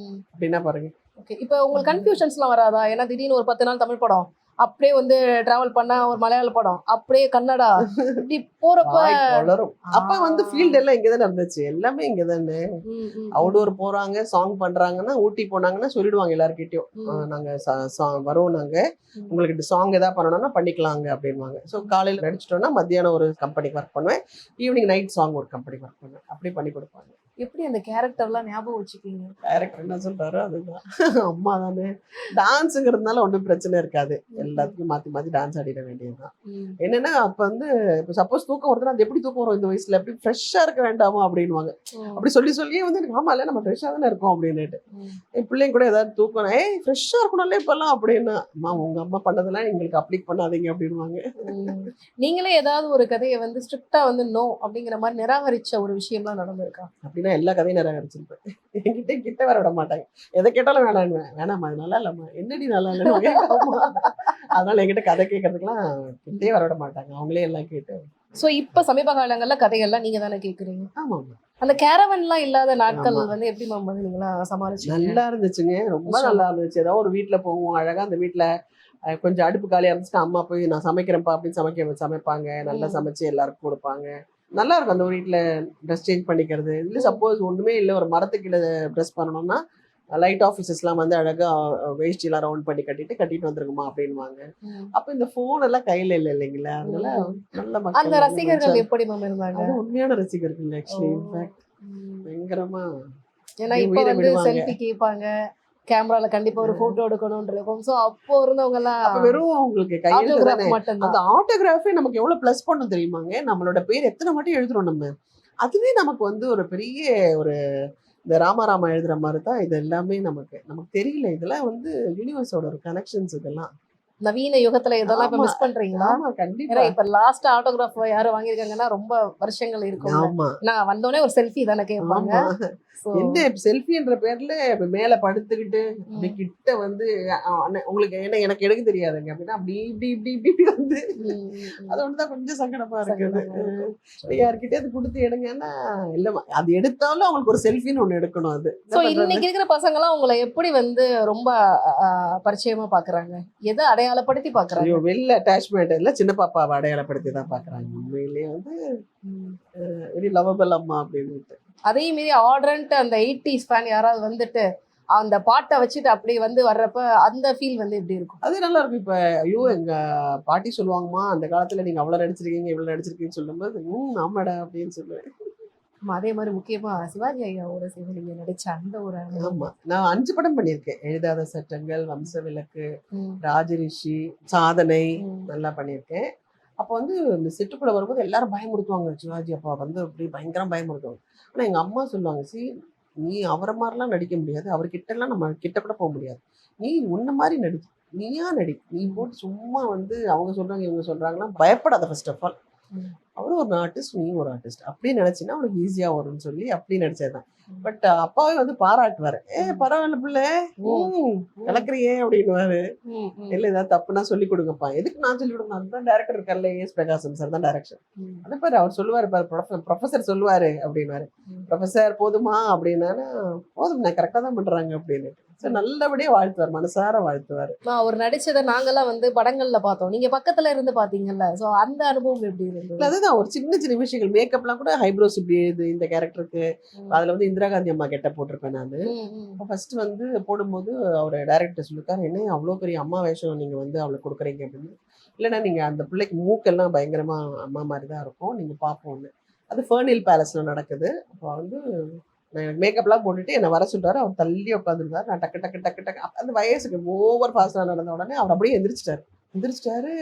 அப்படின்னா பாருங்க. ஓகே, இப்போ உங்களுக்கு கன்ஃபியூஷன்ஸ்லாம் வராதா? ஏன்னா திடீர்னு ஒரு 10 நாள் தமிழ் படம், அப்படியே வந்து டிராவல் பண்ணா ஒரு மலையாள படம், அப்படியே கன்னடா, இப்படி போறப்ப வளரும். அப்ப வந்து ஃபீல்ட் எல்லாம் இங்கதானே இருந்துச்சு, எல்லாமே இங்கதானே. அவுடோர் போறாங்க, சாங் பண்றாங்கன்னா, ஊட்டி போனாங்கன்னா சொல்லிடுவாங்க எல்லார்கிட்டயும், நாங்க வரோம், நாங்க உங்களுக்கு சாங் ஏதாவது பண்ணணும்னா பண்ணிக்கலாங்க அப்படின்வாங்க. ஸோ காலையில நடிச்சிட்டோம்னா மத்தியானம் ஒரு கம்பெனிக்கு ஒர்க் பண்ணுவேன், ஈவினிங் நைட் சாங் ஒரு கம்பெனிக்கு ஒர்க் பண்ணுவேன். அப்படி பண்ணி கொடுப்பாங்க. எப்படி அந்த கேரக்டர்லாம் ஞாபகம் வச்சுக்கீங்க? டைரக்டர் என்ன சொல்றாரோ அதுதான். அம்மா தானே. டான்ஸுங்கிறதுனால ஒன்றும் பிரச்சனை இருக்காது, எல்லாத்துக்கும் மாத்தி மாத்தி டான்ஸ் ஆடிட வேண்டியதுதான். என்னன்னா அப்ப வந்து இப்போ சப்போஸ் தூக்கம் வருதுன்னா, அது எப்படி தூக்கம் வரும் இந்த வயசுல, எப்படி ஃப்ரெஷ்ஷா இருக்க வேண்டாமா அப்படின்வாங்க. அப்படி சொல்லியே வந்து எனக்கு ஆமா இல்ல நம்ம ஃப்ரெஷ்ஷா தானே இருக்கோம் அப்படின்னுட்டு. என் பிள்ளைங்க கூட ஏதாவது தூக்கம், ஏய் ஃப்ரெஷ்ஷா இருக்கணும்ல இப்பெல்லாம் அப்படின்னா, அம்மா உங்க அம்மா பண்ணதெல்லாம் எங்களுக்கு அப்ளிக் பண்ணாதீங்க அப்படின்வாங்க. நீங்களே ஏதாவது ஒரு கதையை வந்து ஸ்ட்ரிக்டா வந்து நோ அப்படிங்கிற மாதிரி நிராகரிச்ச ஒரு விஷயம்லாம் நடந்திருக்கா? அப்படின்னா எல்லா கதையும் நிராகரிச்சிருப்பேன். என்கிட்ட கிட்ட வர விட மாட்டாங்க. எதை கேட்டாலும் வேணாம்மா அது நல்லா இல்லம்மா, என்னடி நல்லா இல்லைன்னு. அதனால என்கிட்ட கதை கேட்கறதுக்குலாம் கிட்டே வர விட மாட்டாங்க, அவங்களே எல்லாம் கேட்டு. சோ இப்ப சமீப காலங்கள்ல கதைகள்லாம் நீங்க தானே கேக்குறீங்க? ஆமா. அந்த கேரவன்லாம் இல்லாத நாட்கள் வந்து எப்படி மேம் வந்து நீங்களா சமாளிச்சீங்க? நல்லா இருந்துச்சுங்க, ரொம்ப நல்லா இருந்துச்சு. ஏதாவது ஒரு வீட்டுல போவோம், அழகா அந்த வீட்டுல கொஞ்சம் அடுப்பு காலியா இருந்துச்சுன்னா அம்மா போய் நான் சமைக்கிறேன்ப்பா அப்படின்னு சமைப்பாங்க, நல்லா சமைச்சு எல்லாருக்கும் கொடுப்பாங்க. நல்லா இருக்கும் அந்த வீட்டுல ட்ரெஸ் சேஞ்ச் பண்ணிக்கிறது. இல்லை சப்போஸ் ஒண்ணுமே இல்லை, ஒரு மரத்துக்கு கீழே ட்ரெஸ் பண்ணணும்னா லைட் ஆஃபீஸர்ஸ்லாம் வந்து அழகா வேஷ்டிலாம் ரவுண்ட் பண்ணி கட்டிட்டு வந்துருக்குமா அப்படின்வாங்க. அப்ப இந்த போன் எல்லாம் கையில இல்லை இல்லைங்களா, அதனால நல்ல மக்கள். அந்த ரசிகர்கள் எப்படி மேம் இருந்தாங்க? அது உண்மையான ரசிகர்கள் ஆக்சுவலி. இன்ஃபேக்ட் பயங்கரமா. ஏன்னா இப்ப வந்து செல்ஃபி கேட்பாங்க, கேமரால கண்டிப்பா ஒரு போட்டோ எடுக்கணும்னு இருக்கும். சோ அப்போ இருந்தவங்க எல்லாம் வெறும் உங்களுக்கு கையெழுத்து மட்டும். அந்த ஆட்டோகிராஃபே நமக்கு எவ்வளவு பிளஸ் பண்ணும் தெரியுமாங்க. நம்மளோட பேர் எத்தனை வாட்டி எழுதுறோம் நம்ம, அதுவே நமக்கு வந்து ஒரு பெரிய ஒரு இந்த ராமாராமா எழுதுற மாதிரி தான் இது எல்லாமே. நமக்கு தெரியல, இதெல்லாம் வந்து யூனிவர்ஸோட ஒரு கனெக்ஷன்ஸ். இதெல்லாம் நவீன யுகத்துல இதெல்லாம் இப்ப மிஸ் பண்றீங்களா? ஆமா கண்டிப்பா. இப்ப லாஸ்ட் ஆட்டோகிராஃப் யாரு வாங்கிருக்காங்கன்னா ரொம்ப வருஷங்கள் இருக்கும். ஆமா, நான் வந்தோடனே ஒரு செல்ஃபி தானே கேட்பாங்க. எந்த செல்ஃபின்ற பேர்ல மேல படுத்துக்கிட்டு அப்படி கிட்ட வந்து உங்களுக்கு என்ன எனக்கு எடுக்க தெரியாதுங்க அப்படின்னா அப்படி இப்படி இப்படி இப்படி இப்படி வந்து அது ஒண்ணுதான் கொஞ்சம் சங்கடமா இருக்குது. யார்கிட்ட அது கொடுத்து எடுங்கன்னா இல்ல, அது எடுத்தாலும் அவங்களுக்கு ஒரு செல்ஃபின்னு ஒண்ணு எடுக்கணும். அது இன்னைக்கு இருக்கிற பசங்க எல்லாம் உங்களை எப்படி வந்து ரொம்ப பரிச்சயமா பாக்குறாங்க, எதை அடையாளப்படுத்தி பாக்குறாங்க? வெல் அட்டாச்மெண்ட் இல்ல, சின்ன பாப்பாவை அடையாளப்படுத்தி தான் பாக்குறாங்க. உண்மையிலேயே வந்து வெரி லவபிள் அம்மா அப்படின்னு. அதே மீறி ஆர்டரண்ட் அந்த 80s ஃபேன் யாராவது வந்துட்டு அந்த பாட்டை வச்சுட்டு அப்படி வந்து வர்றப்ப அந்த ஃபீல் வந்து எப்படி இருக்கும்? அது நல்லா இருக்கும். இப்ப ஐயோ எங்க பாட்டி சொல்லுவாங்கம்மா, அந்த காலத்துல நீங்க அவ்வளவு நடிச்சிருக்கீங்க இவ்வளவு நடிச்சிருக்கீங்கன்னு சொல்லும்போது ஆமாடா அப்படின்னு சொல்லுவேன். அதே மாதிரி முக்கியமா சிவாஜி ஐயாவோட சேர்ந்து நீங்க நடிச்ச அந்த ஒரு. ஆமா, நான் 5 படம் பண்ணியிருக்கேன். எழுதாத சட்டங்கள், வம்சவிளக்கு, ராஜரிஷி, சாதனை நல்லா பண்ணியிருக்கேன். அப்போ வந்து இந்த செட்டுக்குள்ள வரும்போது எல்லாரும் பயமுறுத்துவாங்க, சிவாஜி அப்பா வந்து அப்படி பயங்கரம் பயமுறுத்துவாங்க. ஆனா எங்க அம்மா சொல்லுவாங்க, நீ அவரை மாதிரிலாம் நடிக்க முடியாது, அவர்கிட்ட எல்லாம் நம்ம கிட்ட கூட போக முடியாது, நீ உன்ன மாதிரி நடி, நீயா நடி, நீ போட்டு சும்மா வந்து அவங்க சொல்றாங்க இவங்க சொல்றாங்கலாம் பயப்படாத. ஃபர்ஸ்ட் ஆஃப் ஆல் அவரும் ஒரு ஆர்டிஸ்ட், நீ ஒரு ஆர்டிஸ்ட், அப்படி நினைச்சின்னா உனக்கு ஈஸியா வரும்னு சொல்லி அப்படி நடிச்சதுதான். பட் அப்பாவே வந்து பாராட்டுவாரு, பரவாயில்ல பிள்ளை கலக்குறியே அப்படின்னுவாரு. இல்ல ஏதாவது தப்புனா சொல்லி கொடுங்கப்பா. எதுக்கு நான் சொல்லி கொடுங்க, அதுதான் டைரக்டர் இருக்கார்ல ஏஎஸ் பிரகாசம் சார் தான் டைரக்ஷன். அதே பாரு அவர் சொல்லுவாரு பாரு, ப்ரொஃபசர் சொல்லுவாரு அப்படின்னுவாரு, ப்ரொஃபசர் போதுமா அப்படின்னா போதும் நான் கரெக்டா தான் பண்றாங்க அப்படின்னு. ஸோ நல்லபடியா வாழ்த்துவார், மனசார வாழ்த்துவார். அவர் நடிச்சதை நாங்கெல்லாம் வந்து படங்கள்ல பார்த்தோம். நீங்க பக்கத்துல இருந்து பாத்தீங்கல்ல, சோ அந்த அனுபவம் எப்படி இருந்தது? அதுதான் ஒரு சின்ன சின்ன விஷயங்கள், மேக்கப்லாம் கூட ஹைப்ரோஸ் இப்படி இது இந்த கேரக்டருக்கு அதுல வந்து இந்திரா காந்தி அம்மா கெட்ட போட்டிருப்பேன் நான். இப்போ ஃபர்ஸ்ட் வந்து போடும்போது அவர் டைரக்டர் சொல்லிருக்காரு, என்ன அவ்வளோ பெரிய அம்மா வேஷம் நீங்க வந்து அவளுக்கு கொடுக்குறீங்க அப்படின்னு. இல்லைன்னா நீங்க அந்த பிள்ளைக்கு மூக்கெல்லாம் பயங்கரமா அம்மா மாதிரி தான் இருக்கும், நீங்க பார்ப்போம்னு. அது ஃபர்னில் பேலஸ்ல நடக்குது. அப்போ வந்து நான் எனக்கு மேக்கப்லாம் போட்டுட்டு என்னை வர சொல்லிட்டாரு. அவர் தள்ளி உட்காந்துருந்தாரு. நான் டக்கு டக்கு டக்கு டக்கு அந்த வயசுக்கு ஓவர் ஃபாஸ்ட்டாக நடந்த உடனே அவர் அப்படியே எந்திரிச்சிட்டாரு.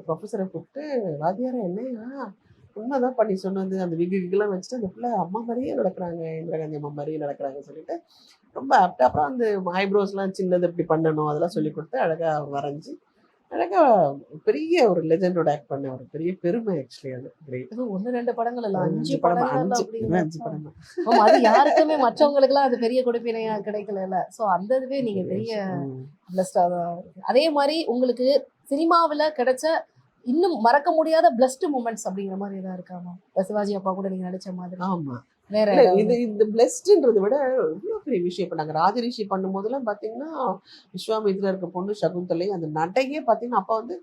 ப்ரொஃபஸரை கூப்பிட்டு, வாத்தியாரா என்னையா உண்மைதான் பண்ணி சொன்னது, அந்த விகுலாம் வச்சுட்டு அந்த பிள்ளை அம்மா மாதிரியே நடக்கிறாங்க, இந்திரா காந்தி அம்மா மாதிரியே நடக்கிறாங்கன்னு சொல்லிட்டு ரொம்ப ஆப்டா. அப்புறம் அந்த ஐப்ரோஸ்லாம் சின்னது இப்படி பண்ணணும் அதெல்லாம் சொல்லி கொடுத்து அழகா அவர் வரைஞ்சி அழகா பெரிய ஒரு லெஜெண்டோட ஆக்ட் பண்ண ஒரு பெரிய பெருமை. ஆக்சுவலி அது கிரேட். அது 1 2 படங்கள் இல்ல, 5 5 படமா? படங்கள் 5 படமா? ஆமா, அது யாருக்குமே மற்றவங்களுக்குலாம் அது பெரிய கொடுப்பினையா கிடைக்கல. சோ அந்த இதுவே நீங்க பெரிய பிளஸ்டா தான் இருக்கு. அதே மாதிரி உங்களுக்கு சினிமாவுல கிடைச்ச இன்னும் மறக்க முடியாத பிளஸ்ட் மூமெண்ட்ஸ் அப்படிங்கிற மாதிரி ஏதாவது இருக்காமா? சிவாஜி அப்பா கூட நீங்க நடிச்ச மாதிரி ஆமா. வேற இல்ல ஏதாவது? இது இந்த பிளெஸ்ட்ன்றதை விட இவ்வளோ பெரிய விஷயம். இப்போ நாங்கள் ராஜரிஷி பண்ணும்போதெல்லாம் பார்த்தீங்கன்னா விஸ்வாமித்ரா இருக்க பொண்ணு சகுந்தலை அந்த நடையே பார்த்தீங்கன்னா அப்போ வந்து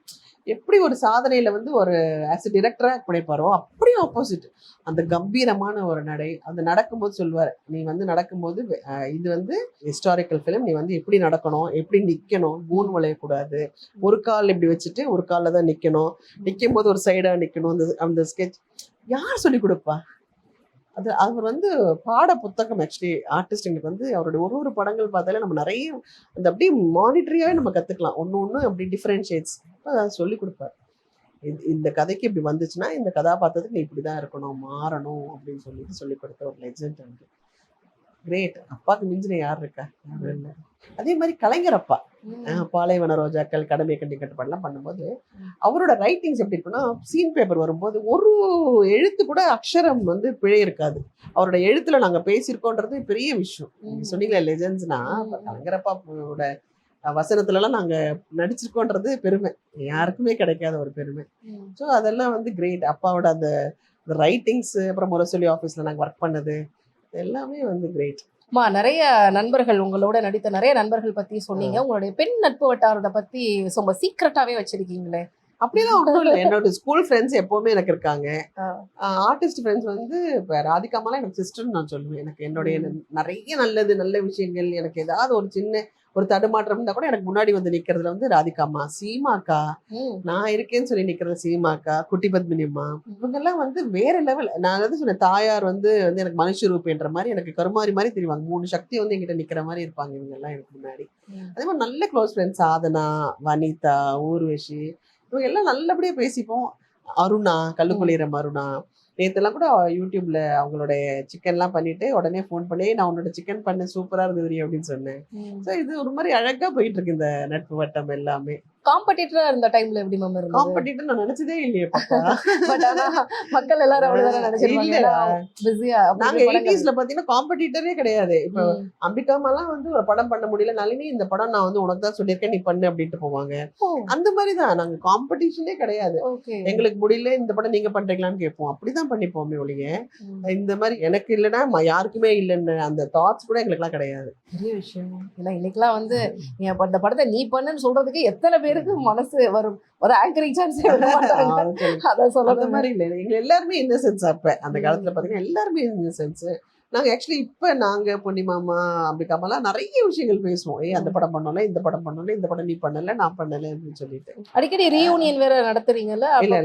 எப்படி ஒரு சாதனையில வந்து ஒரு ஆஸ் டிரெக்டராக ஆக்ட் பண்ணியிருப்பாரோ அப்படியே ஆப்போசிட். அந்த கம்பீரமான ஒரு நடை, அந்த நடக்கும்போது சொல்லுவார், நீ வந்து நடக்கும்போது இது வந்து ஹிஸ்டாரிக்கல் ஃபிலிம், நீ வந்து எப்படி நடக்கணும், எப்படி நிற்கணும், மூணு வளையக்கூடாது, ஒரு கால் இப்படி வச்சுட்டு ஒரு காலில் தான் நிற்கணும், நிற்கும் போது ஒரு சைடாக நிற்கணும். அந்த அந்த ஸ்கெட்ச் யார் சொல்லி கொடுப்பா? அது அவர் வந்து பாட புத்தகம். ஆக்சுவலி ஆர்டிஸ்ட்டுங்களுக்கு வந்து அவருடைய ஒரு ஒரு படங்கள் பார்த்தாலே நம்ம நிறைய அந்த அப்படியே மானிட்டரியாகவே நம்ம கற்றுக்கலாம். ஒன்று அப்படி டிஃப்ரென்ஷியேட்ஸ் சொல்லி கொடுப்பார். இந்த கதைக்கு இப்படி வந்துச்சுன்னா இந்த கதாபாத்திரத்துக்கு நீ இப்படி தான் இருக்கணும், மாறணும் அப்படின்னு சொல்லிட்டு சொல்லி கொடுத்த ஒரு லெஜெண்ட் வந்து கிரேட். அப்பாவுக்கு மிஞ்சின யார் இருக்கா? யாரும் இல்லை. அதே மாதிரி கலைஞர் அப்பா பாலைவன ரோஜாக்கள், கடமை கண்டி கட்டுப்பாடுலாம் பண்ணும்போது அவரோட ரைட்டிங்ஸ் எப்படி இருக்குன்னா, சீன் பேப்பர் வரும்போது ஒரு எழுத்து கூட அக்ஷரம் வந்து பிழை இருக்காது. அவரோட எழுத்துல நாங்க பேசியிருக்கோன்றது பெரிய விஷயம். நீங்க சொன்னீங்களா லெஜெண்ட்ஸ்னா, கலைஞரப்பாவோட வசனத்துலலாம் நாங்க நடிச்சிருக்கோன்றது பெருமை, யாருக்குமே கிடைக்காத ஒரு பெருமை. ஸோ அதெல்லாம் வந்து கிரேட். அப்பாவோட அந்த ரைட்டிங்ஸ், அப்புறம் முரசொலி ஆஃபீஸ்ல நாங்கள் ஒர்க் பண்ணது எல்லாமே வந்து கிரேட். நிறைய நண்பர்கள், உங்களோட நடித்த நிறைய நண்பர்கள் பத்தி சொன்னீங்க. உங்களுடைய பெண் நட்பு வட்டாரத்தை பத்தி ரொம்ப சீக்கிரட்டாவே வச்சிருக்கீங்களே? அப்படிலாம் ஒன்றும் இல்லை. என்னோட ஸ்கூல் ஃப்ரெண்ட்ஸ் எப்பவுமே எனக்கு இருக்காங்க. ஆர்டிஸ்ட் ஃப்ரெண்ட்ஸ் வந்து இப்போ ராதிகாமாலாம் எனக்கு சிஸ்டர்னு நான் சொல்லுவேன். எனக்கு என்னுடைய நிறைய நல்ல விஷயங்கள், எனக்கு ஏதாவது ஒரு சின்ன ஒரு தடுமாற்றம் இருந்தால் கூட எனக்கு முன்னாடி வந்து நிற்கிறதுல வந்து ராதிகாமா, சீமாக்கா, நான் இருக்கேன்னு சொல்லி நிற்கிறது சீமாக்கா, குட்டி பத்மினி அம்மா, இவங்கெல்லாம் வந்து வேற லெவல். நான் வந்து சொன்னேன், தாயார் வந்து எனக்கு மனுஷரூபன்ற மாதிரி எனக்கு கருமாரி மாதிரி தெரிவாங்க. 3 சக்தி வந்து என்கிட்ட நிற்கிற மாதிரி இருப்பாங்க இவங்கெல்லாம் எனக்கு முன்னாடி. அதே மாதிரி நல்ல க்ளோஸ் ஃப்ரெண்ட்ஸ் சாதனா, வனிதா, ஊர்வஷி, இவங்க எல்லாம் நல்லபடியா பேசிப்போம். அருணா, கல்லுக்குளிரம் அருணா, நேத்தெல்லாம் கூட யூடியூப்ல அவங்களோட சிக்கன்லாம் பண்ணிட்டு உடனே ஃபோன் பண்ணி, நான் உன்னோட சிக்கன் பண்ண சூப்பரா இருந்தது அப்படின்னு சொன்னேன். ஸோ இது ஒரு மாதிரி அழகா போயிட்டு இருக்கு இந்த நட்பு வட்டம் எல்லாமே. காம்படிட்டரா இருந்த டைம்ல எப்படி மேம் இருந்தது? காம்படிட்டர் நான் நினைச்சதே இல்லையே பாப்பா. பட் ஆனா மக்கள் எல்லாரும் அப்படிதான் நினைச்சிருப்பாங்க. பிஸியா நாங்க 80ஸ்ல பாத்தீங்கன்னா காம்படிட்டரே கிடையாது. இப்போ அம்பிகாமாலாம் வந்து ஒரு படம் பண்ண முடியல, நளினி இந்த படம் நான் வந்து உனக்கு தான் சொல்லியிருக்கேன் நீ பண்ணு அப்படின்ட்டு போவாங்க. அந்த மாதிரி தான், நாங்க காம்படிஷனே கிடையாது. எங்களுக்கு முடியல இந்த படம் நீங்க பண்றீங்களான்னு கேட்போம், அப்படிதான் பண்ணிப்போமே ஒழிய இந்த மாதிரி எனக்கு இல்லைன்னா யாருக்குமே இல்லைன்னு அந்த தாட்ஸ் கூட எங்களுக்கு எல்லாம் கிடையாது. பெரிய விஷயம். ஏன்னா இன்னைக்கெல்லாம் வந்து இந்த படத்தை நீ பண்ணுன்னு சொல்றதுக்கு எத்தனை பேருக்கு மனசு வரும்? ஒரு ஆங்கரிங் சான்ஸ் அத சொல்ல அந்த மாதிரி இல்லை. எங்க எல்லாருமே இன்னசென்ஸ். அப்ப அந்த காலத்துல பாத்தீங்கன்னா எல்லாருமே இன்னசென்ஸ். நாங்க ஆக்சுவலி இப்ப நாங்க பொன்னிமாமா, அம்பிகாமாலாம் நிறைய விஷயங்கள் பேசுவோம். அந்த படம் பண்ணல, இந்த படம் பண்ணல, இந்த படம் நீ பண்ணல, நான் பண்ணல அப்படின்னு சொல்லிட்டு அடிக்கடி ரீயூனியன் வேற நடத்துறீங்கல்ல? இல்ல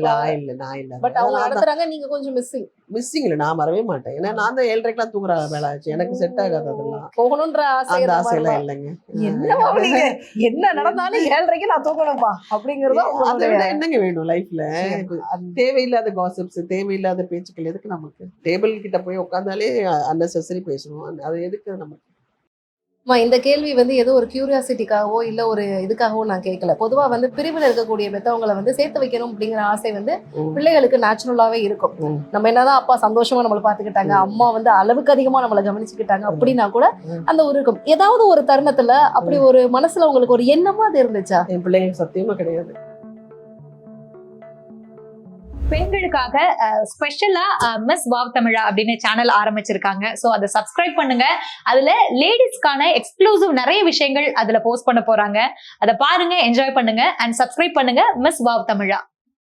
நான் இல்ல பட் அவங்க நடத்துறாங்க, நீங்க கொஞ்சம் மிஸ்ஸிங் இல்ல, நான் வரவே மாட்டேன். ஏன்னா நான் தான் 7:30க்கெல்லாம் தூங்குற வேலை ஆச்சு, எனக்கு செட் ஆகாது அதெல்லாம். போகணும்ன்ற அந்த ஆசையெல்லாம் இல்லைங்க. என்ன நடந்தாலும் 7:30க்கு நான் தூங்கணும்பா அப்படிங்கறத அதை விட என்னங்க வேணும் லைஃப்ல? தேவையில்லாத காசிப்ஸ், தேவையில்லாத பேச்சுக்கள் எதுக்கு நமக்கு? டேபிள் கிட்ட போய் உட்கார்ந்தாலே அன்னெசரி பேசணும், அது எதுக்கு நமக்கு? இந்த கேள்வி வந்து ஏதோ ஒரு கியூரியாசிட்டிக்காகவோ இல்ல ஒரு இதுக்காகவோ நான் கேட்கல. பொதுவா வந்து பிரிவில் இருக்கக்கூடிய பெத்தவங்களை வந்து சேர்த்து வைக்கணும் அப்படிங்கிற ஆசை வந்து பிள்ளைகளுக்கு நேச்சுரலாவே இருக்கும். நம்ம என்னதான் அப்பா சந்தோஷமா நம்மளை பாத்துக்கிட்டாங்க, அம்மா வந்து அளவுக்கு அதிகமா நம்மளை கவனிச்சுக்கிட்டாங்க அப்படின்னா கூட அந்த ஒரு இருக்கும். ஏதாவது ஒரு தருணத்துல அப்படி ஒரு மனசுல உங்களுக்கு ஒரு எண்ணமா அது இருந்துச்சா? என் பிள்ளைங்க சத்தியமா கிடையாது. பெண்களுக்காக ஸ்பெஷலா மிஸ் வாவ் தமிழா அப்படின்னு சேனல் ஆரம்பிச்சிருக்காங்க. ஸோ அதை சப்ஸ்கிரைப் பண்ணுங்க. அதுல லேடிஸ்க்கான எக்ஸ்க்ளூசிவ் நிறைய விஷயங்கள் அதுல போஸ்ட் பண்ண போறாங்க. அதை பாருங்க, என்ஜாய் பண்ணுங்க அண்ட் சப்ஸ்கிரைப் பண்ணுங்க மிஸ் வாவ் தமிழா.